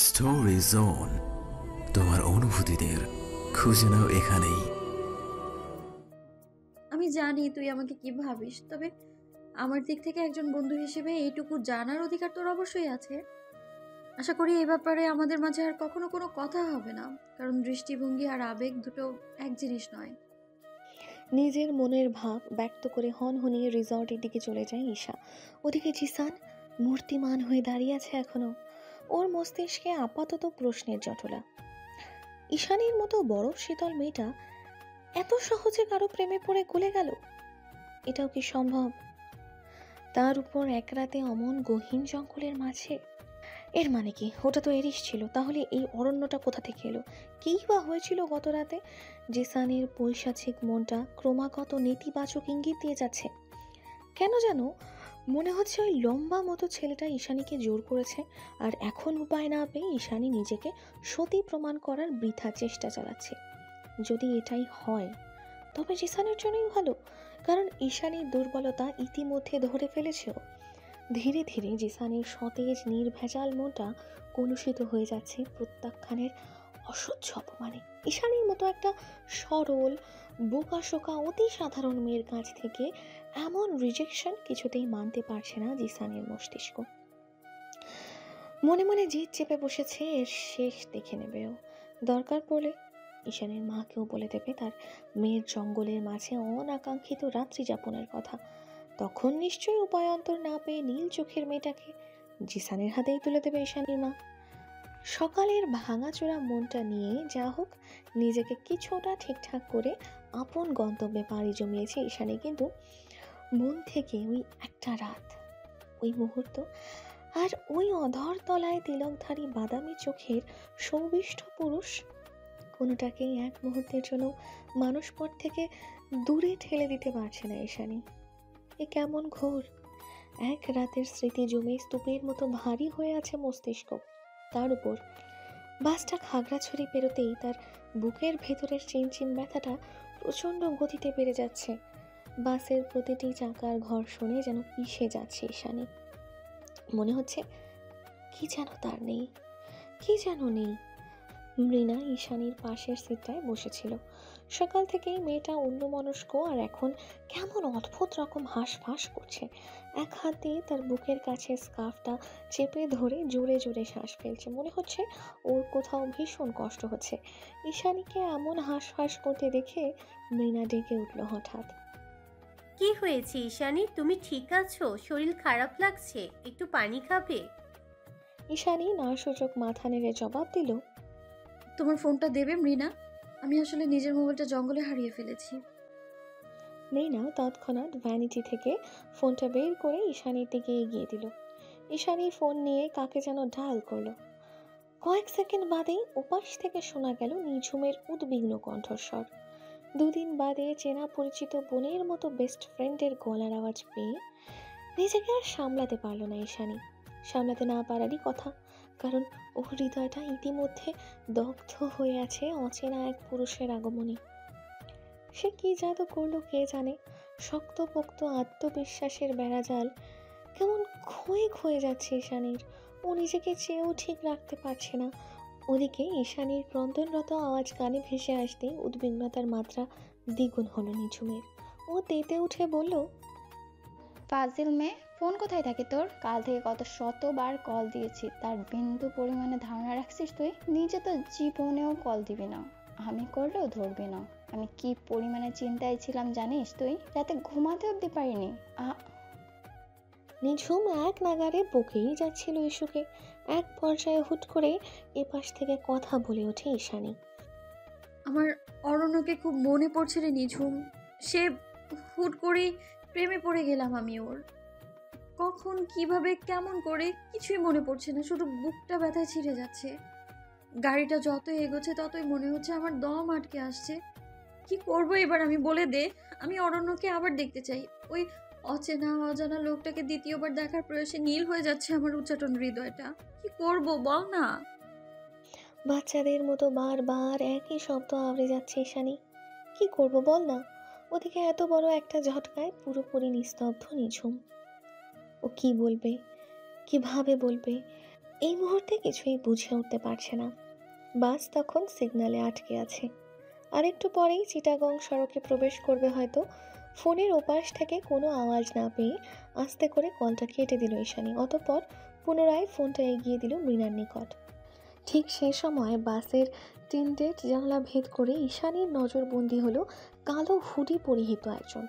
Story zone, তোমার অনুভূতিদের খুঁজে নাও এখানেই। আমি জানি তুই আমাকে কি ভাবিস, তবে আমার দিক থেকে একজন বন্ধু হিসেবে এইটুকু জানার অধিকার তোর অবশ্যই আছে। আশা করি এই ব্যাপারে আমাদের মাঝে আর কখনো কোনো কথা হবে না, কারণ দৃষ্টিভঙ্গি আর আবেগ দুটো এক জিনিস নয়। নিজের মনের ভাব ব্যক্ত করে হনহনিয়ে রিসর্টের দিকে চলে যায় ঈশা। ওদিকে জিসান মূর্তিমান হয়ে দাঁড়িয়ে আছে এখনো। ওর মস্তিষ্কে আপাতত প্রশ্নের জটলা। ঈশানীর মতো বড় শীতল মেয়েটা এত সহজে কারো প্রেমে পড়ে গলে গেল, এটাও কি সম্ভব? তার উপর এক রাতে অমন গহীন জঙ্গলের মাঝে। এর মানে কি? ওটা তো এরিস ছিল, তাহলে এই অরণ্যটা কোথা থেকে এলো? কী বা হয়েছিল গত রাতে? জিসানের পৈশাচিক মনটা ক্রমাগত নেতিবাচক ইঙ্গিত দিয়ে যাচ্ছে। কেন যেন মনে হচ্ছে ওই লম্বা মতো ছেলেটা ঈশানীকে জোর করেছে, আর এখন উপায় না পেয়ে ঈশানী নিজেকে সতী প্রমাণ করার বৃথা চেষ্টা চালাচ্ছে। যদি এটাই হয় তবে জিসানের জন্যই ভালো, কারণ ঈশানীর দুর্বলতা ইতিমধ্যে ধরে ফেলেছে ও। ধীরে ধীরে জিসানের সতেজ নির্ভেজাল মনটা কলুষিত হয়ে যাচ্ছে প্রত্যাখ্যানের অসহ্য অপমানে। ঈশানীর মতো একটা সরল বোকাশোকা অতি সাধারণ মেয়ের কাছ থেকে এমন রিজেকশন কিছুতেই মানতে পারছে না জিসানের মস্তিষ্ক। মনে মনে জিদ চেপে বসেছে, এর শেষ দেখে নেবে ও। দরকার পড়লে ঈশানের মাকেও বলে দেবে তার মেয়ের জঙ্গলের মাঝে অনাকাঙ্ক্ষিত রাত্রি যাপনের কথা। তখন নিশ্চয়ই উপায়ান্তর না পেয়ে নীল চোখের মেয়েটাকে জিসানের হাতেই তুলে দেবে ঈশানীর মা। সকালের ভাঙাচোরা মনটা নিয়ে যা হোক নিজেকে কিছুটা ঠিকঠাক করে আপন গন্তব্যে পাড়ি জমিয়েছে ঈশানী, কিন্তু মন থেকে ওই একটা রাত, ওই মুহূর্ত, আর ওই অধর তলায় তিলকধারী বাদামি চোখের সৌবিষ্ট পুরুষ, কোনোটাকেই এক মুহূর্তের জন্য মানুষপট থেকে দূরে ঠেলে দিতে পারছে না ঈশানী। এ কেমন ঘোর! এক রাতের স্মৃতি জমে স্তূপের মতো ভারী হয়ে আছে মস্তিষ্ক। তার উপর বাসটা খাগড়াছড়ি পেরোতেই তার বুকের ভেতরের চিনচিন ব্যথাটা প্রচণ্ড গতিতে বেড়ে যাচ্ছে। বাসের প্রতিটি চাকার ঘর্ষণে যেন পিষে যাচ্ছে ঈশানী। মনে হচ্ছে কি যেন তার নেই, কি যেন নেই। মৃণা ঈশানীর পাশের সিটটায় বসেছিল। সকাল থেকেই মেয়েটা অন্যমনস্ক, আর এখন কেমন অদ্ভুত রকম হাঁসফাঁস করছে। এক হাত দিয়ে তার বুকের কাছে স্কার্ফটা চেপে ধরে জোরে জোরে শ্বাস ফেলছে। মনে হচ্ছে ওর কোথাও ভীষণ কষ্ট হচ্ছে। ঈশানীকে এমন হাঁসফাঁস করতে দেখে মৃণা ডেকে উঠল হঠাৎ। কি হয়েছে ঈশানী, তুমি ঠিক আছো? শরীর খারাপ লাগছে, একটু পানি খাবে? ঈশানী না সূচক মাথা নেড়ে জবাব দিল, তোমার ফোনটা দেবে মৃণা? আমি আসলে নিজের মোবাইলটা জঙ্গলে হারিয়ে ফেলেছি। মৃণা তৎক্ষণাৎ ভ্যানিটি থেকে ফোনটা বের করে ঈশানীর দিকে এগিয়ে দিল। ঈশানী ফোন নিয়ে কাকে যেন ডায়াল করলো। কয়েক সেকেন্ড বাদেই ওপাশ থেকে শোনা গেল নিঝুমের উদ্বিগ্ন কণ্ঠস্বর। দুদিন বাদে চেনা পরিচিত বোনের মতো বেস্ট ফ্রেন্ডের গলার আওয়াজ পেয়ে নিজেকে আর সামলাতে পারল না ঈশানী। সামলাতে না পারারই কথা, কারণ ওর হৃদয়টা ইতিমধ্যে দগ্ধ হয়ে আছে অচেনা এক পুরুষের আগমনে। সে কি জাদু করলো কে জানে। শক্তপোক্ত আত্মবিশ্বাসের বেড়াজাল কেমন ক্ষয়ে ক্ষয়ে যাচ্ছে ঈশানীর। ও নিজেকে চেয়েও ঠিক রাখতে পারছে না। ওদিকে ঈশানীর ক্রন্দনরত আওয়াজ কানে ভেসে আসতেই উদ্বিগ্নতার মাত্রা দ্বিগুণ হলো নিঝুমের। ও তেতে উঠে বলল, ফাজিল মেয়ে, ফোন কোথায় থাকে তোর? কাল থেকে কত শতবার কল দিয়েছি, তার বিন্দু পরিমাণে ধারণা রাখছিস তুই? নিজে তো জীবনেও কল দিবি না, আমি করলেও ধরবি না। আমি কি পরিমাণে চিন্তায় ছিলাম জানিস তুই? রাতে ঘুমাতে অবধি পারিনি। নিঝুম এক নাগারে বকেই যাচ্ছিল ইস্যুকে। এক পর্যায়ে হুট করে এপাশ থেকে কথা বলে ওঠে ঈশানী। আমার অরণ্যকে খুব মনে পড়ছে রে নিঝুম। সে হুট করে প্রেমে পড়ে গেলাম আমি ওর। কখন, কিভাবে, কেমন করে কিছুই মনে পড়ছে না, শুধু বুকটা ব্যথায় ছিঁড়ে যাচ্ছে। গাড়িটা যত এগোচ্ছে ততই মনে হচ্ছে আমার দম আটকে আসছে। কি করবো এবার আমি, বলে দে। আমি অরণ্যকে আবার দেখতে চাই। ওই অচেনা অজানা লোকটাকে দ্বিতীয়বার দেখার প্রয়াসে নীল হয়ে যাচ্ছে আমার উচ্চাটন হৃদয়টা। কি করব বল না। বাচ্চাদের মতো বারবার একই শব্দ আওড়ে যাচ্ছে ঈশানী। কি করব বল না। ওদিকে এত বড় একটা ঝটকায় পুরোপুরি নিস্তব্ধ নিঝুম। ও কি বলবে, কিভাবে বলবে? এই মুহূর্তে কিছুই বুঝে উঠতে পারছে না। বাস তখন সিগন্যালে আটকে আছে। আর একটু পরেই চিটাগং সড়কে প্রবেশ করবে হয়তো। ফোনের ওপাশ থেকে কোনো আওয়াজ না পেয়ে আস্তে করে কলটা কেটে দিল ঈশানী। অতঃপর পুনরায় ফোনটা এগিয়ে দিল মৃণার নিকট। ঠিক সেই সময় বাসের টিনটেড জানলা ভেদ করে ঈশানীর নজরবন্দি হলো কালো হুডি পরিহিত একজন।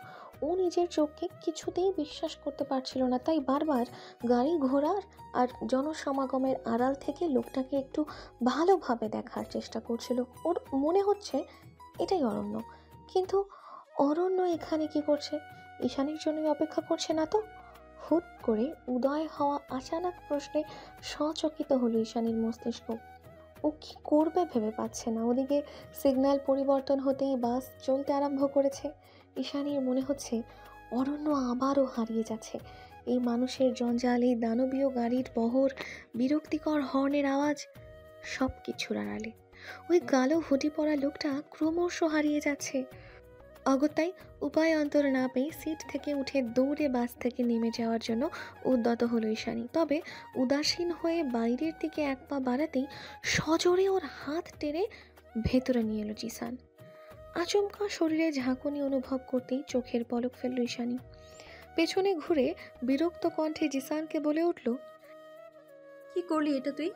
ও নিজের চোখকে কিছুতেই বিশ্বাস করতে পারছিল না, তাই বারবার গাড়ি ঘোড়ার আর জনসমাগমের আড়াল থেকে লোকটাকে একটু ভালোভাবে দেখার চেষ্টা করছিল। ওর মনে হচ্ছে এটাই অরণ্য, কিন্তু অরণ্য এখানে কি করছে? ঈশানীর জন্যই অপেক্ষা করছে না তো? হুট করে উদয় হওয়া আচানক প্রশ্নে সচকিত হলো ঈশানীর মস্তিষ্ক। ও কি করবে ভেবে পাচ্ছে না। ওদিকে সিগন্যাল পরিবর্তন হতেই বাস চলতে আরম্ভ করেছে। ঈশানীর মনে হচ্ছে অরণ্য আবারও হারিয়ে যাচ্ছে। এই মানুষের জঞ্জাল, এই দানবীয় গাড়ির বহর, বিরক্তিকর হর্নের আওয়াজ, সব কিছুর আড়ালে ওই কালো হুডি পরা লোকটা ক্রমশ হারিয়ে যাচ্ছে। অগত্যাই উপায় অন্তর না পেয়ে সিট থেকে উঠে দৌড়ে বাস থেকে নেমে যাওয়ার জন্য উদ্যত হলো ঈশানী। তবে উদাসীন হয়ে বাইরের দিকে এক পা বাড়াতেই সজোরে ওর হাত টেনে ভেতরে নিয়ে এলো জিসান। আচমকা শরীরে ঝাঁকুনি অনুভব করতেই চোখের পলক ফেলল ঈশানী। পেছনে ঘুরে বিরক্ত কণ্ঠে জিসানকে বলে উঠল, কি করলি এটা তুই?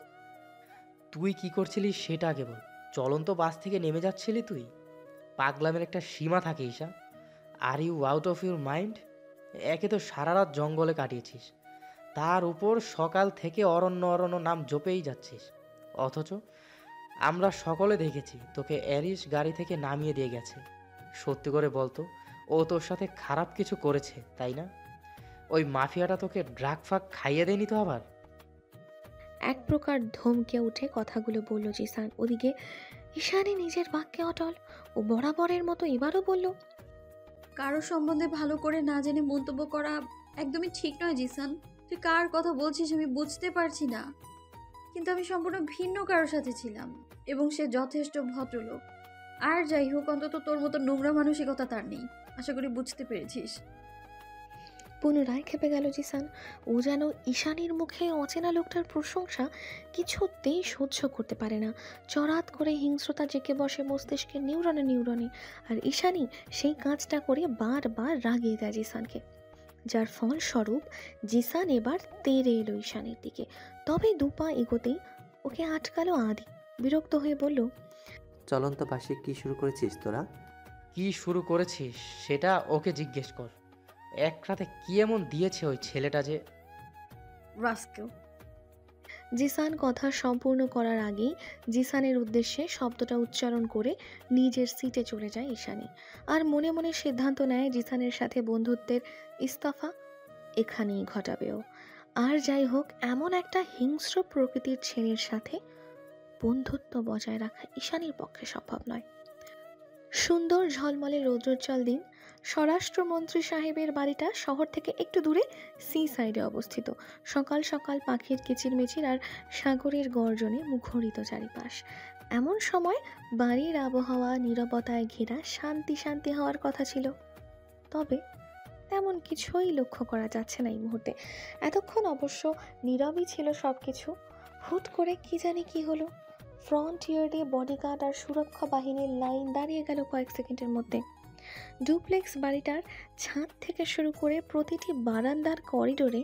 তুই কি করছিলিস সেটা আগে বল। চলন্ত বাস থেকে নেমে যাচ্ছিলি তুই? পাগলামের একটা সীমা থাকে Isha. Are you out of your mind? একে তো সারা রাত জঙ্গলে কাটিয়েছিস, তার উপর সকাল থেকে অরণ্য অরণ্য নাম জপেই যাচ্ছিস। অথচ আমরা সকলে দেখেছি তোকে অ্যারিস গাড়ি থেকে নামিয়ে দিয়ে গেছে। সত্যি করে বলতো, ও তোর সাথে খারাপ কিছু করেছে তাই না? ওই মাফিয়াটা তোকে ড্রাগ ফাগ খাইয়ে দেয়নি তো আবার? এক প্রকার ধমকে উঠে কথাগুলো বলল জিসান। ওদিকে ঈশানী নিজের বাক্যে অটল। ও বরাবরের মতো এবারও বলল, কারো সম্বন্ধে ভালো করে না জেনে মন্তব্য করা একদমই ঠিক নয় জিসান। তুই কার কথা বলছিস আমি বুঝতে পারছি না, কিন্তু আমি সম্পূর্ণ ভিন্ন কারোর সাথে ছিলাম এবং সে যথেষ্ট ভদ্রলোক। আর যাই হোক, অন্তত তোর মতো নোংরা মানসিকতা তার নেই। আশা করি বুঝতে পেরেছিস। পুনরায় খেপে গেল জিসান। ও যেন ঈশানীর মুখে অচেনা লোকটার প্রশংসা কিছুতেই সহ্য করতে পারে না। চরাত করে হিংস্রতা জেঁকে বসে মস্তিষ্কে নিউরনে নিউরনে। আর ঈশানী সেই কাজটা করে বারবার রাগিয়ে দেয় জিসানকে, যার ফলস্বরূপ জিসান এবার তেড়ে এলো ঈশানীর দিকে। তবে দুপা এগোতেই ওকে আটকালো আদি। বিরক্ত হয়ে বলল, চলন্ত বাসে কি শুরু করেছিস তোরা? কি শুরু করেছিস সেটা ওকে জিজ্ঞেস কর। এক রাতে কি এমন দিয়েছে ওই ছেলেটা যে। রাস্কেল। জিসান কথা সম্পূর্ণ করার আগেই জিসানের উদ্দেশ্যে শব্দটা উচ্চারণ করে নিজের সিটে চলে যায় ঈশানী। আর মনে মনে সিদ্ধান্ত নেয় জিসানের সাথে বন্ধুত্বের ইস্তফা এখানেই ঘটাবেও। আর যাই হোক, এমন একটা হিংস্র প্রকৃতির ছেলের সাথে বন্ধুত্ব বজায় রাখা ঈশানীর পক্ষে সম্ভব নয়। সুন্দর ঝলমলে রৌদ্রোজ্জ্বল দিন। স্বরাষ্ট্রমন্ত্রী সাহেবের বাড়িটা শহর থেকে একটু দূরে সি সাইডে অবস্থিত। সকাল সকাল পাখির কিচিরমিচির আর সাগরের গর্জনে মুখরিত চারিপাশ। এমন সময় বাড়ির আবহাওয়া নীরবতায় ঘেরা শান্তি শান্তি হওয়ার কথা ছিল, তবে তেমন কিছুই লক্ষ্য করা যাচ্ছে না এই মুহূর্তে। এতক্ষণ অবশ্য নীরবই ছিল সব কিছু। হুট করে কি জানি কি হলো, ফ্রন্ট ইয়ার্ডে বডিগার্ড আর সুরক্ষা বাহিনীর লাইন দাঁড়িয়ে গেল কয়েক সেকেন্ডের মধ্যে। ডুপ্লেক্স বাড়িটার ছাদ থেকে শুরু করে প্রতিটি বারান্দার করিডোরে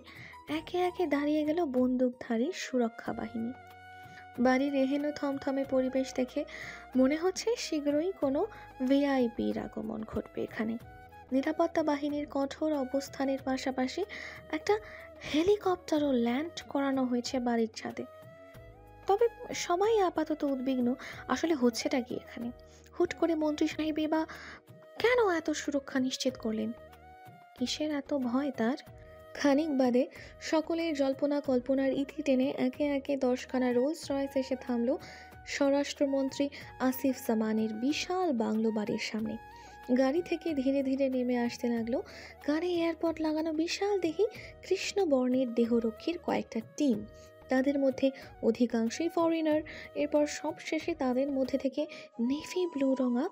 একে একে দাঁড়িয়ে গেল বন্দুকধারী সুরক্ষা বাহিনী। বাড়ির এহেন থমথমে পরিবেশ দেখে মনে হচ্ছে শীঘ্রই কোনো ভিআইপির আগমন ঘটবে এখানে। নিরাপত্তা বাহিনীর কঠোর অবস্থানের পাশাপাশি একটা হেলিকপ্টারও ল্যান্ড করানো হয়েছে বাড়ির ছাদে। তবে সবাই আপাতত উদ্বিগ্ন, আসলে হচ্ছেটা কি এখানে? হুট করে মন্ত্রী সাহেব বা কেন এত সুরক্ষা নিশ্চিত করলেন? কিসের এত ভয় তার? খানিক বাদে সকলের জল্পনা কল্পনার ইতি টেনে একে একে 10খানা রোলস রয়েস এসে থামল স্বরাষ্ট্রমন্ত্রী আসিফ জামানের বিশাল বাংলো বাড়ির সামনে। গাড়ি থেকে ধীরে ধীরে নেমে আসতে লাগলো কানে এয়ারপড লাগানো বিশাল দেহি কৃষ্ণবর্ণের দেহরক্ষীর কয়েকটা টিম। তাদের মধ্যে অধিকাংশই ফরেনার। এরপর সবশেষে তাদের মধ্যে থেকে নেভি ব্লু রঙা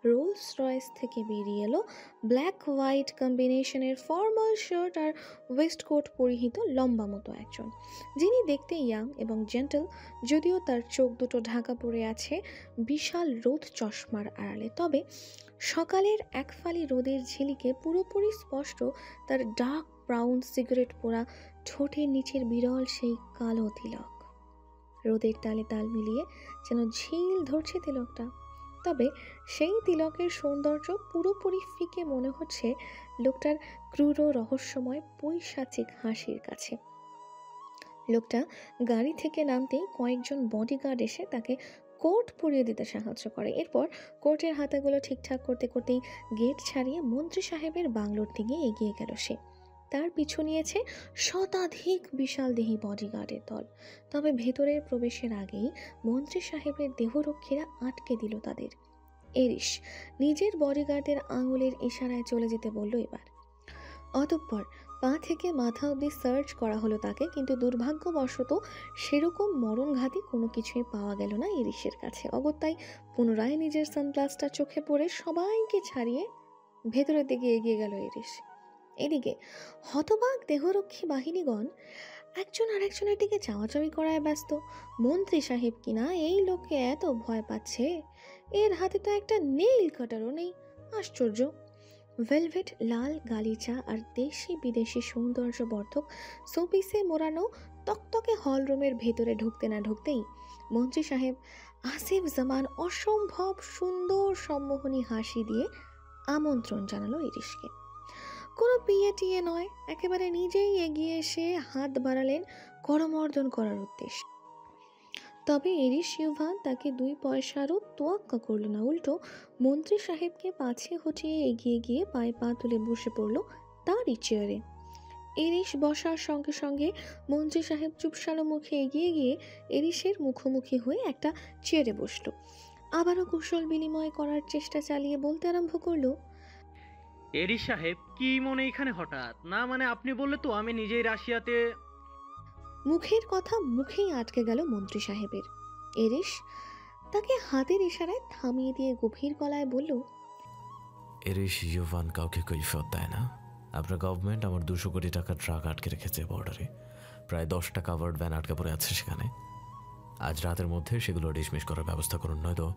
রোলস রয়েস থেকে বেরিয়ে এলো ব্ল্যাক হোয়াইট কম্বিনেশনের ফর্মাল শার্ট আর ওয়েস্টকোট পরিহিত লম্বা মতো একজন, যিনি দেখতে ইয়াং এবং জেন্টল, যদিও তার চোখ দুটো ঢাকা পড়ে আছে বিশাল রোদ চশমার আড়ালে। তবে সকালের এক ফালি রোদের ঝিলিকে পুরোপুরি স্পষ্ট তার ডার্ক ব্রাউন সিগারেট পোড়া ঠোঁটের নিচের বিরল সেই কালো তিলক। রোদের তালে তাল মিলিয়ে যেন ঝিল ধরছে তিলকটা। তবে সেই তিলকের সৌন্দর্য পুরোপুরি ফিকে মনে হচ্ছে লোকটার ক্রূর রহস্যময় পৈশাচিক হাসির কাছে। লোকটা গাড়ি থেকে নামতেই কয়েকজন বডিগার্ড এসে তাকে কোট পরিয়ে দিতে সাহায্য করে। এরপর কোর্টের হাতাগুলো ঠিকঠাক করতে করতেই গেট ছাড়িয়ে মন্ত্রী সাহেবের বাংলোর দিকে এগিয়ে গেল সে। তার পিছু নিয়েছে শতাধিক বিশাল দেহী বডিগার্ডের দল। তবে ভেতরের প্রবেশের আগেই মন্ত্রী সাহেবের দেহরক্ষীরা আটকে দিল তাদের। এরিস নিজের বডিগার্ডের আঙুলের ইশারায় চলে যেতে বলল এবার। অতঃপর পা থেকে মাথা অবধি সার্চ করা হলো তাকে, কিন্তু দুর্ভাগ্যবশত সেরকম মরণঘাতী কোনো কিছুই পাওয়া গেল না এরিসের কাছে। অগত্যাই পুনরায় নিজের সানগ্লাসটা চোখে পড়ে সবাইকে ছাড়িয়ে ভেতরের দিকে এগিয়ে গেল এরিস। এদিকে হতবাক দেহরক্ষী বাহিনীগণ একজন আরেকজনের দিকে চাওয়াচাওয়ি করায় ব্যস্ত। মন্ত্রী সাহেব কিনা এই লোককে এত ভয় পাচ্ছে, এর হাতে তো একটা নেইল কাটারও নেই। আশ্চর্য! ভেলভেট লাল গালিচা আর দেশি বিদেশি সৌন্দর্যবর্ধক শোপিসে মোড়ানো তকতকে হলরুমের ভেতরে ঢুকতে না ঢুকতেই মন্ত্রী সাহেব আসিফ জামান অসম্ভব সুন্দর সম্মোহনী হাসি দিয়ে আমন্ত্রণ জানালো ইরিশকে। কোনো পিয়ে টিয়ে নয়, একেবারে নিজেই এগিয়ে এসে হাত বাড়ালেন করমর্দন করার উদ্দেশ্যে। তবে এরিস ইউভান তাকে 2 পয়সারও তোয়াক্কা করল না, উল্টো মন্ত্রী সাহেবকে পাছে হটিয়ে এগিয়ে গিয়ে পায়ে পা তুলে বসে পড়ল তারই চেয়ারে। এরিস বসার সঙ্গে সঙ্গে মন্ত্রী সাহেব চুপসালো মুখে এগিয়ে গিয়ে এরিসের মুখোমুখি হয়ে একটা চেয়ারে বসলো। আবারও কুশল বিনিময় করার চেষ্টা চালিয়ে বলতে আরম্ভ করলো, এরিস সাহেব কি মনে এখানে হঠাৎ? না মানে আপনি বললে তো আমি নিজেই রাশিয়াতে। মুখের কথা মুখেই আটকে গেল মন্ত্রী সাহেবের। এরিস তাকে হাতের ইশারায় থামিয়ে দিয়ে গভীর গলায় বলল, এরিস ইউভান কাউকে কৈফিয়ত দেয় না। আপনার গভর্নমেন্ট আমার 200 কোটি টাকার ট্রাক আটকে রেখেছে বর্ডারে। প্রায় 10টা কাভার্ড ভ্যান আটকে পড়ে আছে সেখানে। আজ রাতের মধ্যে সেগুলো ডিসমিস করার ব্যবস্থা করুন, নয়তো।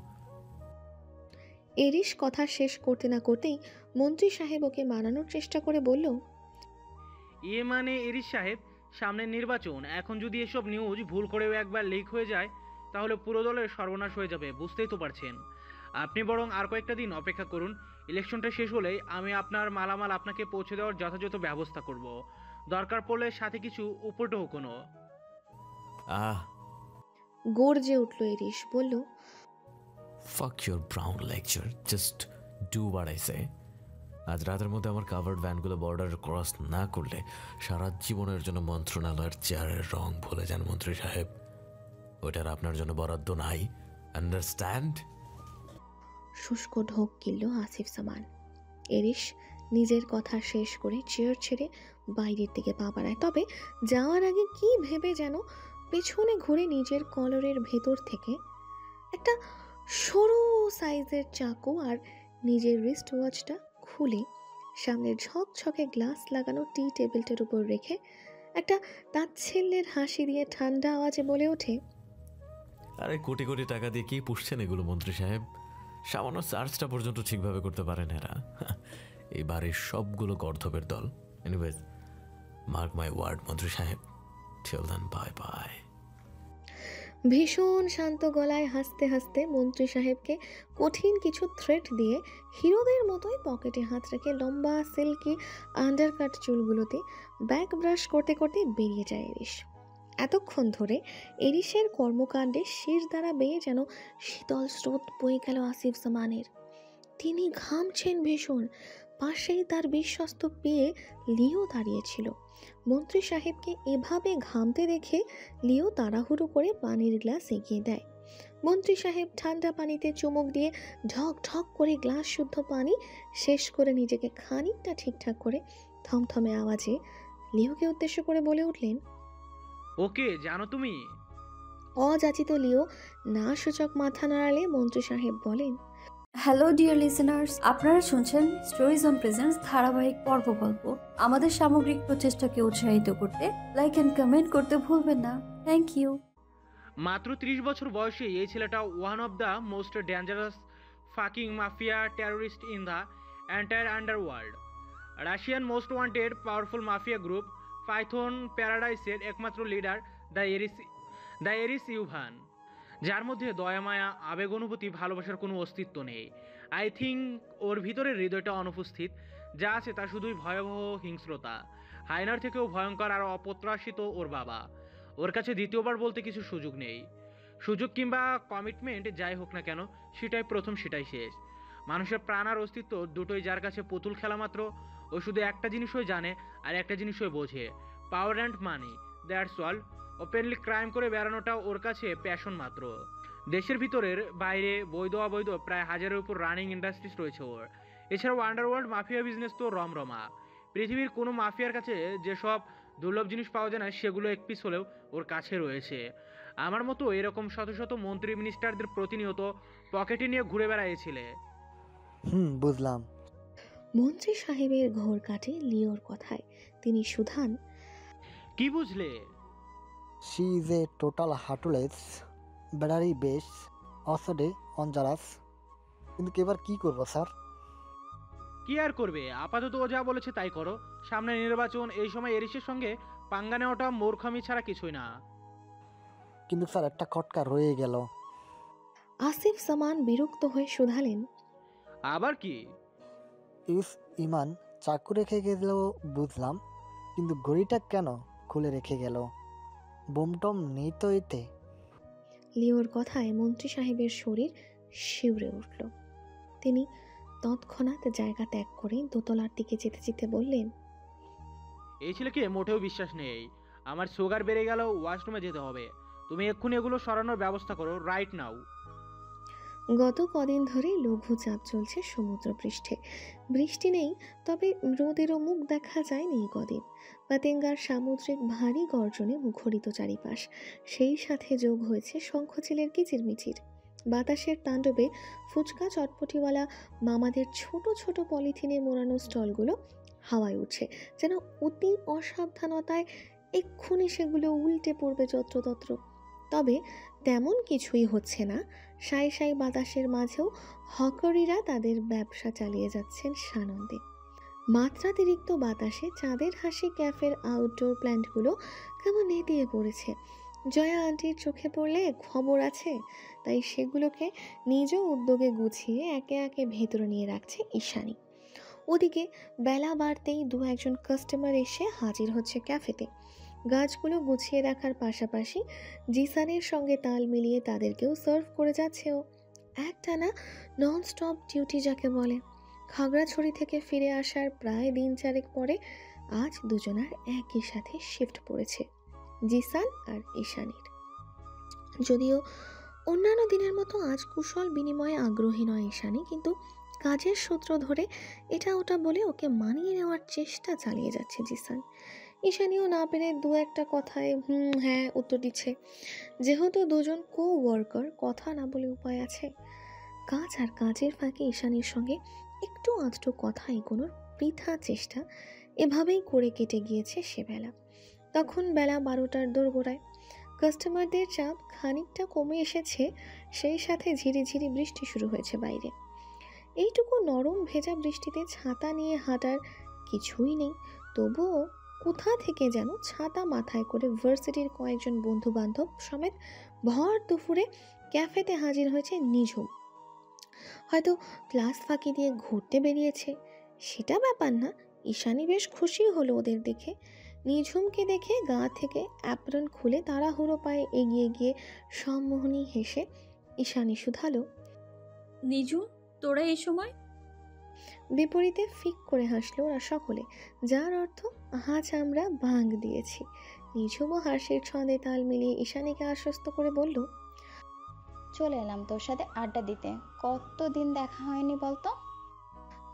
এরিস কথা শেষ করতে না করতেই মন্ত্রী সাহেব ওকে মানানোর চেষ্টা করে বলল, মানে এরিস সাহেব, সামনে নির্বাচন, এখন যদি এসব নিউজ ভুল করেও একবার লিক হয়ে যায় তাহলে পুরো দলের সর্বনাশ হয়ে যাবে, বুঝতেই তো পারছেন। আপনি বরং আর কয়েকটা দিন অপেক্ষা করুন। ইলেকশনটা শেষ হলেই আমি আপনার মালামাল আপনাকে পৌঁছে দেওয়ার যথাযথ ব্যবস্থা করব। দরকার পড়লে সাথে কিছু উপটও কোনো। গর্জে উঠল এরিস, বলল, ফাক your brown lecture, just do what I say. আজ রাতের মধ্যে আমার কাভার্ড ভ্যানগুলো বর্ডার ক্রস না করলে সারা জীবনের জন্য মন্ত্রণালয়ের চেয়ারের রং ভুলে যান মন্ত্রী সাহেব। ওটার আপনার জন্য বরাদ্দ নাই, আন্ডারস্ট্যান্ড? শুষ্ক ঢোক গিলল আসিফ জামান। এরিস নিজের কথা শেষ করে চেয়ার ছেড়ে বাইরের দিকে পা বাড়ায়। তবে যাওয়ার আগে কি ভেবে যেন পেছনে ঘুরে নিজের কলারের ভেতর থেকে একটা সরু সাইজের চাকু আর নিজের রিস্ট ওয়াচটা খুলে সামনের ঝকঝকে গ্লাস লাগানো টি টেবিলটার উপর রেখে একটা তাচ্ছিল্যের হাসি দিয়ে ঠান্ডা আওয়াজে বলে ওঠে, আরে কোটি কোটি টাকা দিয়ে কি পুষছেন এগুলো মন্ত্রী সাহেব? সামান্য চার্জটা পর্যন্ত ঠিকভাবে করতে পারেন এরা। এই বাড়ির সবগুলো গর্ধবের দল। এনিওয়েজ, মার্ক মাই ওয়ার্ড মন্ত্রী সাহেব, টিল দেন বাই বাই। ভীষণ শান্ত গলায় হাসতে হাসতে মন্ত্রী সাহেবকে কঠিন কিছু থ্রেট দিয়ে হিরোদের মতোই পকেটে হাত রেখে লম্বা সিল্কি আন্ডারকাট চুলগুলোতে ব্যাক ব্রাশ করতে করতে বেরিয়ে যায় এরিস। এতক্ষণ ধরে এরিসের কর্মকাণ্ডে শির দ্বারা বেয়ে যেন শীতল স্রোত বয়ে গেল আসিফ জামানের। তিনি ঘামছেন ভীষণ। পাশেই তার বিশ্বস্ত পেয়ে লিও দাঁড়িয়েছিল। মন্ত্রী সাহেবকে এভাবে ঘামতে দেখে লিও তাড়াহুড়ো করে পানির গ্লাস এগিয়ে দেয়। মন্ত্রী সাহেব ঠান্ডা পানিতে চুমুক দিয়ে ঢক ঢক করে গ্লাস শুদ্ধ পানি শেষ করে নিজেকে খানিকটা ঠিকঠাক করে থমথমে আওয়াজে লিওকে উদ্দেশ্য করে বলে উঠলেন, ওকে জানো তুমি। অযাচিত লিও না সূচক মাথা নাড়ালে মন্ত্রী সাহেব বলেন, হ্যালো ডিয়ার লিসেনার্স, আপনারা শুনছেন স্টোরিজ অন প্রেজেন্স ধারাবাহিক পর্ব গল্প। আমাদের সামগ্রিক প্রচেষ্টাকে উৎসাহিত করতে লাইক অ্যান্ড কমেন্ট করতে ভুলবেন না। Thank you. মাত্র 30 বছর বয়সে এই ছেলেটা one of the most dangerous fucking mafia terrorist in the entire underworld. Russian most wanted powerful mafia group Python প্যারাডাইসের একমাত্র লিডার দ্য এরিস ইউভান, যার মধ্যে দয়া মায়া আবেগ অনুভূতি ভালোবাসার কোনো অস্তিত্ব নেই। আই থিঙ্ক ওর ভিতরের হৃদয়টা অনুপস্থিত, যা আছে তা শুধুই ভয়াবহ হিংস্রতা। হায়নার থেকেও ভয়ঙ্কর আর অপ্রত্যাশিত ওর বাবা। ওর কাছে দ্বিতীয়বার বলতে কিছু সুযোগ নেই। সুযোগ কিংবা কমিটমেন্ট যাই হোক না কেন, সেটাই প্রথম সেটাই শেষ। মানুষের প্রাণ আর অস্তিত্ব দুটোই যার কাছে পুতুল খেলা মাত্র। ও শুধু একটা জিনিসই জানে আর একটা জিনিসই বোঝে, power and money, that's all. Openly crime করে বেড়ানোটা ওর কাছে প্যাশন মাত্র। দেশের ভিতরের বাইরে বৈধ অবৈধ প্রায় 1000-এর উপর রানিং ইন্ডাস্ট্রিজ রয়েছে ওর। এছাড়াও আন্ডারওয়ার্ল্ড মাফিয়া বিজনেস তো রমরমা। পৃথিবীর কোনো মাফিয়ার কাছে যেসব দুর্লভ জিনিস পাওয়া যায় না, সেগুলো এক পিস হলেও ওর কাছে রয়েছে। আমার মতো এরকম শত শত মন্ত্রী মিনিস্টারদের প্রতিনিয়ত পকেটে নিয়ে ঘুরে বেড়াইছিলে। বুঝলাম। মন্ত্রী সাহেবের ঘোর কাটে লিওর কথায়। তিনি সুধান, কি বুঝলে? She is a total heartless, battery base, অসডে অনজারাস। কিন্তু এবার কি করবো স্যার? কি আর করবে, আপাতত ও যা বলেছে তাই করো। সামনে নির্বাচন, এই সময় এরিসের সঙ্গে পাঙ্গা নেওয়াটা মূর্খামি ছাড়া কিছুই না। কিন্তু স্যার একটা খটকা রয়ে গেল। আসিফ জামান বিরক্ত হয়ে শুধালেন, আবার কি? ইমান চাকু রেখে গেল বুঝলাম, কিন্তু ঘড়িটা কেন খুলে রেখে গেল? বোমটম নেই তো এতে? লিওর কথায় মন্ত্রী সাহেবের শরীর শিউরে উঠল। তিনি তৎক্ষণাৎ জায়গা ত্যাগ করে দোতলার দিকে যেতে যেতে বললেন, এই ছেলেকে মোটেও বিশ্বাস নেই। আমার সুগার বেড়ে গেল, ওয়াশরুমে যেতে হবে। তুমি এক্ষুনি এগুলো সরানোর ব্যবস্থা করো, রাইট নাও। গত কদিন ধরে লঘু চাপ চলছে সমুদ্রপৃষ্ঠে। বৃষ্টি নেই, তবে রোদেরও মুখ দেখা যায়নি এই কদিন। পাতেঙ্গার সামুদ্রিক ভারী গর্জনে মুখরিত চারিপাশ। সেই সাথে যোগ হয়েছে শঙ্খচিলের কিচিরমিচির। বাতাসের তাণ্ডবে ফুচকা চটপটিওয়ালা মামাদের ছোট ছোট পলিথিনে মোড়ানো স্টলগুলো হাওয়ায় উঠছে, যেন অতি অসাবধানতায় এক্ষুনি সেগুলো উল্টে পড়বে যত্রতত্র। তবে তেমন কিছুই হচ্ছে না। সাই সাই বাতাসের মাঝেও হকারিরা তাদের ব্যবসা চালিয়ে যাচ্ছেন সানন্দে। মাত্রাতিরিক্ত বাতাসে চাঁদের হাসি ক্যাফের আউটডোর প্ল্যান্টগুলো কেমন নেতিয়ে পড়েছে। জয়া আন্টির চোখে পড়লে খবর আছে, তাই সেগুলোকে নিজ উদ্যোগে গুছিয়ে একে একে ভেতরে নিয়ে রাখছে ঈশানী। ওদিকে বেলা বাড়তেই দু একজন কাস্টমার এসে হাজির হচ্ছে ক্যাফেতে। গাছগুলো গুছিয়ে রাখার পাশাপাশি জিসানের সঙ্গে তাল মিলিয়ে তাদেরকেও সার্ভ করে যাচ্ছেও। একটানা নন স্টপ ডিউটি যাকে বলে। খাগড়াছড়ি থেকে ফিরে আসার প্রায় দিন চারেক পরে আজ দুজনার একই সাথে শিফট পড়েছে, জিসান আর ঈশানীর। যদিও অন্যান্য দিনের মতো আজ কুশল বিনিময়ে আগ্রহী নয় ঈশানী, কিন্তু কাজের সূত্র ধরে এটা ওটা বলে ওকে মানিয়ে নেওয়ার চেষ্টা চালিয়ে যাচ্ছে জিসান। ঈশানীও না পেরে দু একটা কথায় হ্যাঁ উত্তর দিচ্ছে। যেহেতু দুজন কো ওয়ার্কার, কথা না বলে উপায় আছে। কাজ আর কাজের ফাঁকে ঈশানীর সঙ্গে একটু আধটু কথা এগোনোর বৃথা চেষ্টা এভাবেই করে কেটে গিয়েছে সে বেলা। তখন বেলা 12টার দোরগোড়ায়। কাস্টমারদের চাপ খানিকটা কমে এসেছে, সেই সাথে ঝিরিঝিরি বৃষ্টি শুরু হয়েছে বাইরে। এইটুকু নরম ভেজা বৃষ্টিতে ছাতা নিয়ে হাঁটার কিছুই নেই, তবুও কোথা থেকে যেন ছাতা মাথায় করে ভার্সিটির কয়েকজন বন্ধু বান্ধব সমেত ভর দুপুরে ক্যাফেতে হাজির হয়েছে নিঝুম। হয়তো ক্লাস ফাঁকি দিয়ে ঘুরতে বেরিয়েছে, সেটা ব্যাপার না। ঈশানী বেশ খুশি হলো ওদের দেখে। নিঝুমকে দেখে গা থেকে অ্যাপ্রন খুলে তাড়াহুড়ো পায়ে এগিয়ে গিয়ে সম্মোহনী হেসে ঈশানী শুধালো, নিঝুম, তোরা এই সময়? বিপরীতে ফিক করে হাসলো ওরা সকলে, যার অর্থ আজ আমরা ভাঙ দিয়েছি। নিঝুমও হাসির ছন্দে তাল মিলিয়ে ঈশানীকে আশ্বস্ত করে বলল, চলে এলাম তোর সাথে আড্ডা দিতে, কতদিন দেখা হয়নি বলতো।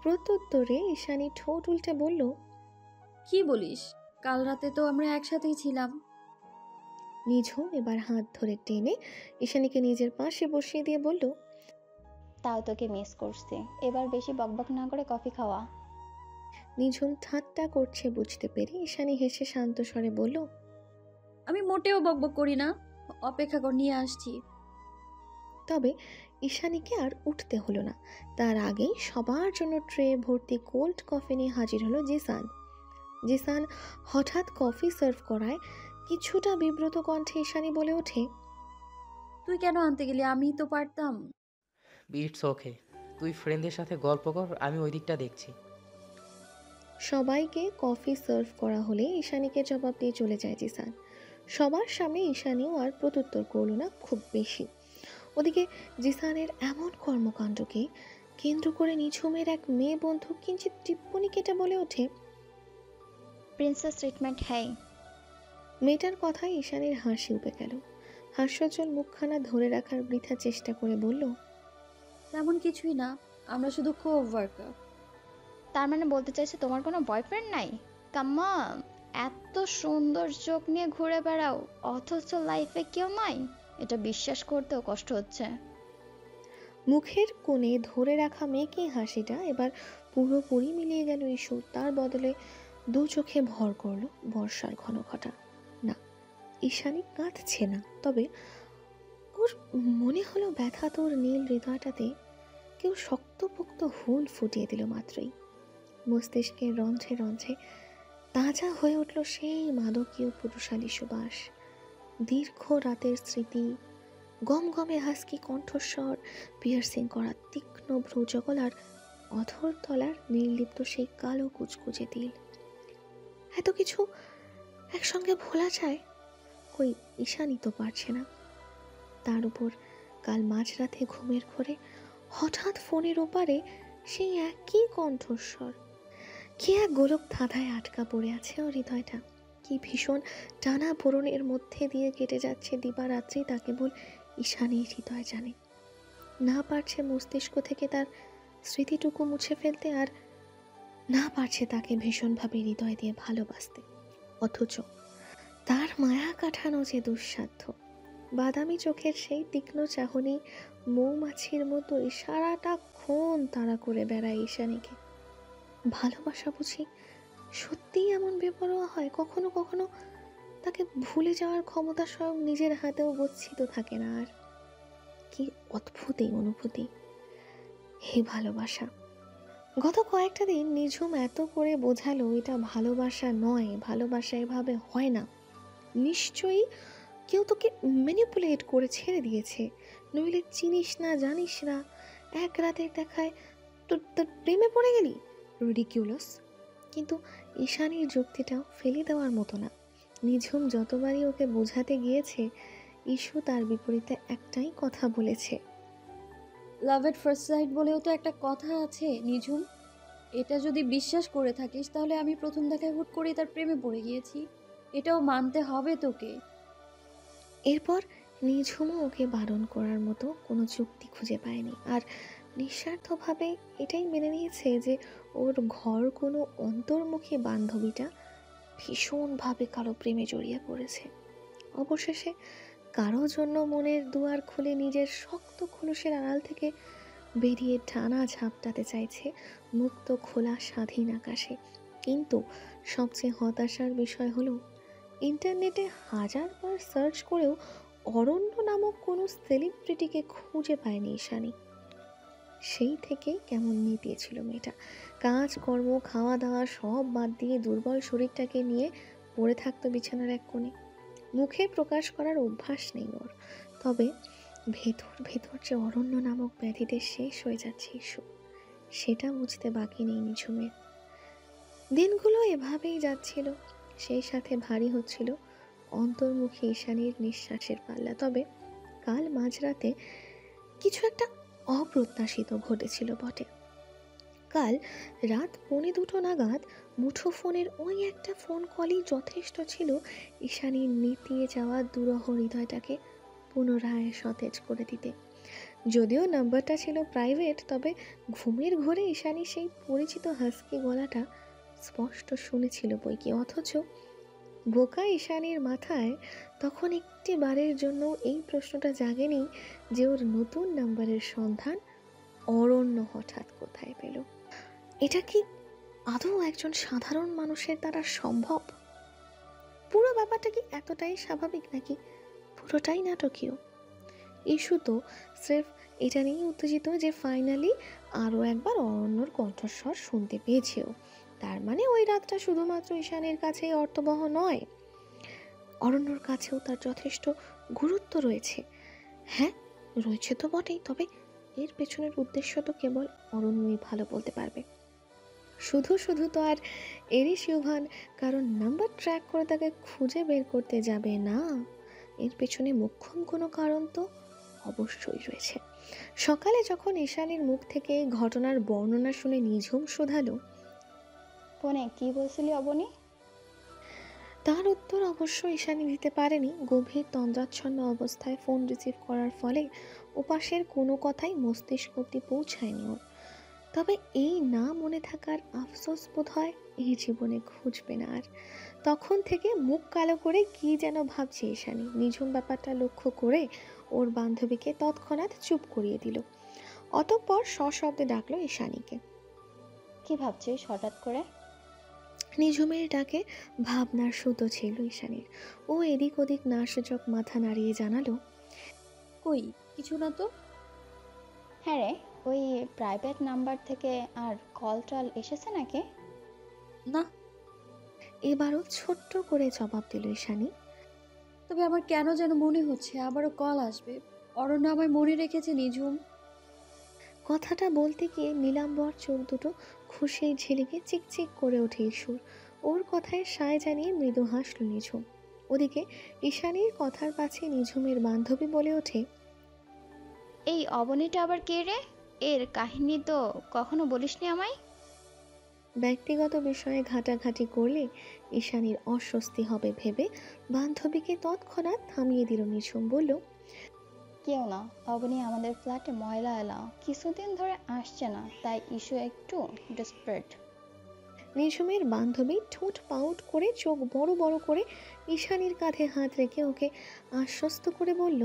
প্রত্যুত্তরে ঈশানী ঠোঁট উল্টে বলল, কি বলিস, কাল রাতে তো আমরা একসাথেই ছিলাম। নিঝুম এবার হাত ধরে টেনে ঈশানীকে নিজের পাশে বসিয়ে দিয়ে বলল, তাও তোকে মিস করছি। এবার বেশি বকবক না করে কফি খাওয়া। নিঝুম ঠাট্টা করছে বুঝতে পেরে ঈশানী হেসে শান্ত স্বরে বলল, আমি মোটেও বকবক করি না, অপেক্ষা কর, নিয়ে আসছি। তবে ঈশানীকে আর উঠতে হলো না। তার আগেই সবার জন্য ট্রে ভর্তি কোল্ড কফি নিয়ে হাজির হলো জিসান। জিসান হঠাৎ কফি সার্ভ করায় কিছুটা বিব্রত কণ্ঠে ঈশানী বলে ওঠে, তুই কেন আনতে গেলি? আমি তো পারতাম। ইটস ওকে, তুই ফ্রেন্ডদের সাথে গল্প কর, আমি ওই দিকটা দেখছি। সবাইকে কফি সার্ভ করা হলে ঈশানীকে জবাব দিয়ে চলে যায় জিসান। সবার সামনে ঈশানীও আর প্রত্যুত্তর করল না খুব বেশি। ওদিকে জিসানের এমন কর্মকাণ্ডকে কেন্দ্র করে নিঝুমের এক মেয়ে বন্ধু কিঞ্চিত টিপ্পনি কেটে বলে ওঠে, প্রিন্সেস ট্রিটমেন্ট হ্যাঁ। মেয়েটার কথায় ঈশানীর হাসি উপে গেল। হাস্যজ্জ্বল মুখখানা ধরে রাখার বৃথা চেষ্টা করে বলল, তেমন কিছুই না, আমরা শুধু কো-ওয়ার্কার। তার মানে বলতে চাইছে তোমার কোনো বয়ফ্রেন্ড নাই? কাম্মন, এত সুন্দর চোখ নিয়ে ঘুরে বেড়াও অথচ লাইফে কেউ নাই? এটা বিশ্বাস করতেও কষ্ট হচ্ছে। মুখের কোণে ধরে রাখা মেয়েকে হাসিটা এবার পুরোপুরি মিলিয়ে গেল ইস্যু। তার বদলে দু চোখে ভর করলো বর্ষার ঘন ঘটা। না, ঈশানী কাঁদছে না, তবে ওর মনে হলো ব্যথা তোর নীল হৃদয়টাতে কেউ শক্তপোক্ত হুল ফুটিয়ে দিল মাত্রই। মস্তিষ্কের রন্ধ্রে রন্ধ্রে তাজা হয়ে উঠল সেই মাদকীয় পুরুষালী সুবাস। দীর্ঘ রাতের স্মৃতি, গমগমে হাস্কি কণ্ঠস্বর, পিয়ার্সিং করা তীক্ষ্ণ ভ্রুযগল আর অধর তলার নির্লিপ্ত সেই কালো কুচকুচে তিল। এত কিছু একসঙ্গে ভোলা যায়? কই ঈশানী তো পারছে না। তার উপর কাল মাঝরাতে ঘুমের ঘোরে হঠাৎ ফোনের ওপারে সেই একই কণ্ঠস্বর। কি এক গোলক ধাঁধায় আটকা পড়ে আছে ওর হৃদয়টা। কি ভীষণ টানা পোড়নের মধ্যে দিয়ে কেটে যাচ্ছে দিবারাত্রি, তা কেবল ঈশানীর হৃদয় জানে। না পারছে মস্তিষ্ক থেকে তার স্মৃতিটুকু মুছে ফেলতে, আর না পারছে তাকে ভীষণভাবে হৃদয় দিয়ে ভালোবাসতে। অথচ তার মায়া কাটানো যে দুঃসাধ্য। বাদামি চোখের সেই তীক্ষ্ণ চাহনি মৌমাছির মতোই সারাটা ক্ষণ তাড়া করে বেড়ায় ঈশানীকে। ভালোবাসা বুঝি সত্যিই এমন বেপরোয়া হয়? কখনো কখনো তাকে ভুলে যাওয়ার ক্ষমতা স্বয়ং নিজের হাতেও গচ্ছিত থাকে না। আর কি অদ্ভুত এই অনুভূতি, হে ভালোবাসা! গত কয়েকটা দিন নিঝুম এত করে বোঝালো এটা ভালোবাসা নয়, ভালোবাসা এভাবে হয় না। নিশ্চয়ই কেউ তোকে ম্যানিপুলেট করে ছেড়ে দিয়েছে, নইলে চিনিস না জানিস না, এক রাতের দেখায় তোর প্রেমে পড়ে গেলি। রিডিকিউলাস। কিন্তু ঈশানীর যুক্তিটাও ফেলে দেওয়ার মতো না। নিঝুম যতবারই ওকে বোঝাতে গিয়েছে, ইস্যু তার বিপরীতে একটাই কথা বলেছে। লাভ এট ফার্স্ট সাইট বলেও তো একটা কথা আছে নিঝুম। এটা যদি বিশ্বাস করে থাকিস তাহলে আমি প্রথম দেখায় হুট করে তার প্রেমে পড়ে গিয়েছি, এটাও মানতে হবে তোকে। এরপর নিঝুমও ওকে বারণ করার মতো কোনো যুক্তি খুঁজে পায়নি, আর নিঃস্বার্থভাবে এটাই মেনে নিয়েছে যে ওর ঘর কোনো অন্তর্মুখী বান্ধবীটা ভীষণভাবে কারো প্রেমে জড়িয়ে পড়েছে। অবশেষে কারো জন্য মনের দুয়ার খুলে নিজের শক্ত খোলসের আড়াল থেকে বেরিয়ে টানা ঝাপটাতে চাইছে মুক্ত খোলা স্বাধীন আকাশে। কিন্তু সবচেয়ে হতাশার বিষয় হলো ইন্টারনেটে হাজারবার সার্চ করেও অরণ্য নামক কোনো সেলিব্রিটিকে খুঁজে পায়নি ঈশানী। সেই থেকেই কেমন নিতেছিল মেয়েটা। কাজকর্ম খাওয়া দাওয়া সব বাদ দিয়ে দুর্বল শরীরটাকে নিয়ে পড়ে থাকতো বিছানার এক কোণে। মুখে প্রকাশ করার অভ্যাস নেই ওর, তবে ভেতর ভেতর যে অরণ্য নামক ব্যাধিতে শেষ হয়ে যাচ্ছে ইস্যু, সেটা বুঝতে বাকি নেই নিঝুমের। দিনগুলো এভাবেই যাচ্ছিল, সেই সাথে ভারী হচ্ছিল অন্তর্মুখী ঈশানীর নিঃশ্বাসের পাল্লা। তবে কাল মাঝরাতে কিছু একটা অপ্রত্যাশিত ঘটেছিল বটে। কাল রাত 1:45 নাগাদ মুঠোফোনের ওই একটা ফোন কলই যথেষ্ট ছিল ঈশানীর নিতিয়ে যাওয়া দুরহ হৃদয়টাকে পুনরায় সতেজ করে দিতে। যদিও নাম্বারটা ছিল প্রাইভেট, তবে ঘুমের ঘোরে ঈশানী সেই পরিচিত হাস্কি গলাটা স্পষ্ট শুনেছিল বইকি। অথচ বোকা ঈশানীর মাথায় তখন একটি বারের জন্য এই প্রশ্নটা জাগেনি যে ওর নতুন নাম্বারের সন্ধান অরণ্য হঠাৎ কোথায় পেল? এটা কি আদৌ একজন সাধারণ মানুষের দ্বারা সম্ভব? পুরো ব্যাপারটা কি এতটাই স্বাভাবিক নাকি পুরোটাই নাটকীয়? ইস্যু তো স্রেফ এটা নিয়েই উত্তেজিত যে ফাইনালি আরও একবার অরণ্যর কণ্ঠস্বর শুনতে পেয়েছেও। তার মানে ওই রাতটা শুধুমাত্র ঈশানের কাছেই অর্থবহ নয়, অরণ্যর কাছেও তার যথেষ্ট গুরুত্ব রয়েছে। হ্যাঁ, রয়েছে তো বটেই, তবে এর পেছনের উদ্দেশ্য তো কেবল অরণ্যই ভালো বলতে পারবে। শুধু শুধু তো আর এরিস ইউভান কারণ নাম্বার ট্র্যাক করে তাকে খুঁজে বের করতে যাবে না। এর পেছনে মোক্ষম কোনো কারণ তো অবশ্যই রয়েছে। সকালে যখন ঈশানীর মুখ থেকে এই ঘটনার বর্ণনা শুনে নিঝুম শোধালো, ফোনে কি বলছিলি অবনী? তার উত্তর অবশ্য ঈশানী দিতে পারেনি। গভীর তন্দ্রাচ্ছন্ন অবস্থায় ফোন রিসিভ করার ফলে ওপাশের কোনো কথাই মস্তিষ্ক অব্দি পৌঁছায়নি ওর। তবে এই না মনে থাকার আফসোস বোধ হয় এই জীবনে খুঁজবে না আর। তখন থেকে মুখ কালো করে কি যেন ভাবছে ঈশানী। নিঝুম ব্যাপারটা লক্ষ্য করে ওর বান্ধবীকে তৎক্ষণাৎ চুপ করিয়ে দিল। অতঃপর সশব্দে ডাকলো ঈশানীকে। কি ভাবছিস হঠাৎ করে? নিঝুমের ডাকে ভাবনার সুতো ছিল ঈশানীর। ও এদিক ওদিক না সূচক মাথা নাড়িয়ে জানালো, কই কিছু না তো। হ্যাঁ রে, ওই প্রাইভেট নাম্বার থেকে আর কল টল এসেছে নাকি? না, এবারও ছোট্ট করে জবাব দিল ঈশানী। তবে আমার কেন যেন মনে হচ্ছে আবারও কল আসবে। অরণ্য আমায় মনে রেখেছে নিঝুম। কথাটা বলতে গিয়ে নীলাম্বর চোখ দুটো খুশির ঝিলিকে চিকচিক করে ওঠে সুর। ওর কথায় সায় জানিয়ে মৃদু হাসল নিঝুম। ওদিকে ঈশানীর কথার পাছে নিঝুমের বান্ধবী বলে ওঠে, এই অবনীটা আবার কে রে? এর কাহিনী তো কখনো বলিসনি আমায়। ব্যক্তিগত বিষয়ে ঘাটাঘাটি করলে ঈশানীর অস্বস্তি হবে ভেবে বান্ধবীকে তৎক্ষণাৎ থামিয়ে দিল নিঝুম। বলল, কেউ না, অবনী আমাদের ফ্ল্যাটে ময়লা এলা কিছুদিন ধরে আসছে না, তাই ইস্যু একটু ডেসপারেট। নিঝুমের বান্ধবী ঠোঁট পাউট করে চোখ বড় বড় করে ঈশানীর কাঁধে হাত রেখে ওকে আশ্বস্ত করে বলল,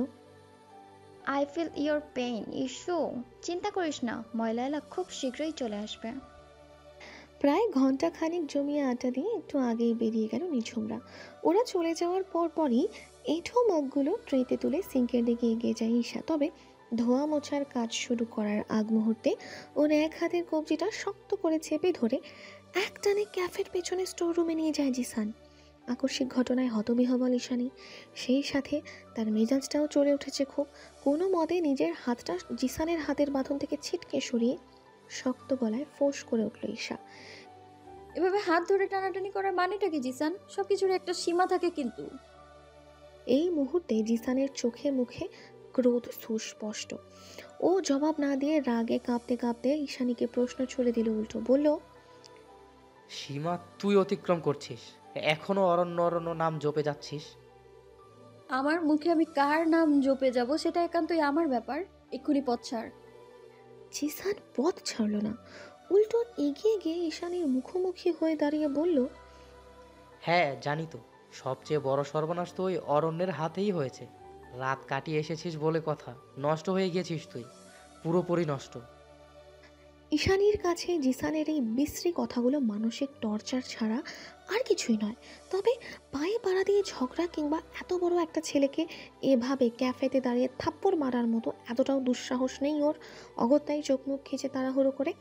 আই ফিল ইয়োর পেইন ইস্যু, চিন্তা করিস না, ময়লা এলা খুব শীঘ্রই চলে আসবে। প্রায় ঘন্টা খানিক জমিয়ে আটা দিয়ে একটু আগেই বেরিয়ে গেল নিঝুমরা। ওরা চলে যাওয়ার পরপরই এঁঠো মগগুলো ট্রেতে তুলে সিঙ্কের দিকে এগিয়ে যায় ঈশা। তবে ধোয়া মোছার কাজ শুরু করার আগ মুহূর্তে ওর এক হাতের কবজিটা শক্ত করে চেপে ধরে একটানে ক্যাফের পেছনে স্টোর রুমে নিয়ে যায় জিসান। আকস্মিক ঘটনায় হতবিহ্বল ঈশানী, সেই সাথে তার মেজাজটাও চড়ে উঠেছে খুব। কোনো মতে নিজের হাতটা জিসানের হাতের বাঁধন থেকে ছিটকে সরিয়ে শক্ত গলায় ফোঁস করে উঠল ঈশা। এভাবে হাত ধরে টানাটানি করার মানেটা কি জিসান? সবকিছুর একটা সীমা থাকে কিন্তু। এই মুহূর্তে জিসানের চোখে মুখে ক্রোধ সুস্পষ্ট। ও জবাব না দিয়ে রাগে কাঁপতে কাঁপতে ঈশানীকে প্রশ্ন ছুড়ে দিল উল্টো। বলল, সীমা তুই অতিক্রম করছিস, এখনো অরণ্য অরণ্য নাম জপে যাচ্ছিস। আমার মুখে আমি কার নাম জপে যাব সেটা একান্তই আমার ব্যাপার। এক্ষুনি পথ ছাড়। জিসান পথ ছাড়ল না, উল্টো এগিয়ে গিয়ে ঈশানীর মুখোমুখি হয়ে দাঁড়িয়ে বলল, হ্যাঁ জানি তো, সবচেয়ে বড় সর্বনাশ তো ওই অরণ্যের হাতেই হয়েছে। রাত কাটিয়ে এসেছিস বলে কথা, নষ্ট হয়ে গেছিস তুই, পুরোপুরি নষ্ট। ঈশানীর কাছে জিসানের এই বিশ্রী কথাগুলো মানসিক টর্চার ছাড়া আর কিছুই নয়। তবে পায়ে পাড়া দিয়ে ঝগড়া কিংবা এত বড় একটা ছেলেকে এভাবে ক্যাফেতে দাঁড়িয়ে থাপ্পড় মারার মতো এতটাও দুঃসাহস নেই ওর। অগত্যাই চোখ মুখ খিচে তাড়াহুড়ো করে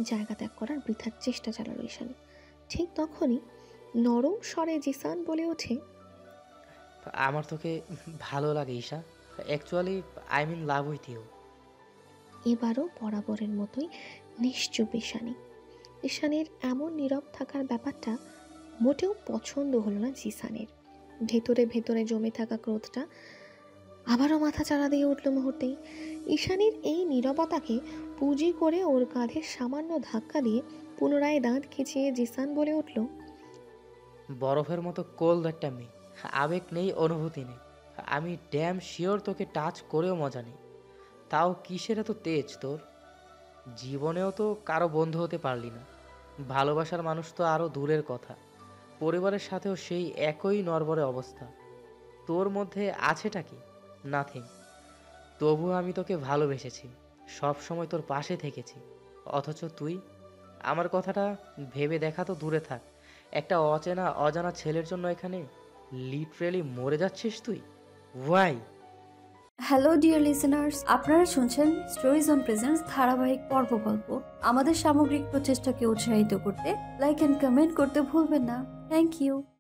জায়গা ত্যাগ করার বৃথার চেষ্টা চালালো ঈশানী। ঠিক তখনই নরম স্বরে জিসান বলে ওঠে, আমার তোকে ভালো লাগে Isha, actually I mean love with you. এবারও বরাবরের মতোই নিশ্চুপ ঈশানী। ঈশানীর এমন নীরব থাকার ব্যাপারটা মোটেও পছন্দ হলো না জিসানের। ভেতরে ভেতরে জমে থাকা ক্রোধটা আবারও মাথা চাড়া দিয়ে উঠল মুহূর্তেই। ঈশানীর এই নীরবতাকে পুঁজি করে ওর কাঁধে সামান্য ধাক্কা দিয়ে পুনরায় দাঁত খিচিয়ে জিসান বলে উঠল, বরফের মতো কোল্ড একটা মেয়ে, আবেগ নেই, অনুভূতি নেই। আমি ড্যাম শিওর তোকে টাচ করেও মজা নেই, তাও কিসের এত তেজ তোর? জীবনেও তো কারো বন্ধু হতে পারলি না, ভালোবাসার মানুষ তো আরও দূরের কথা, পরিবারের সাথেও সেই একই নড়বড়ে অবস্থা। তোর মধ্যে আছেটা কি? নাথিং। তবু আমি তোকে ভালোবেসেছি, সব সময় তোর পাশে থেকেছি, অথচ তুই আমার কথাটা ভেবে দেখা তো দূরে থাক, একটা অজানা ছেলের জন্য এখানে লিটারেলি মরে যাচ্ছিস তুই। ওয়াই? হ্যালো ডিয়ার লিসেনার্স, আপনারা শুনছেন স্টোরিজ অন প্রেজেন্টস ধারাবাহিক পর্ব গল্প। আমাদের সামগ্রিক প্রচেষ্টাকে উৎসাহিত করতে লাইক এন্ড কমেন্ট করতে ভুলবেন না। Thank you.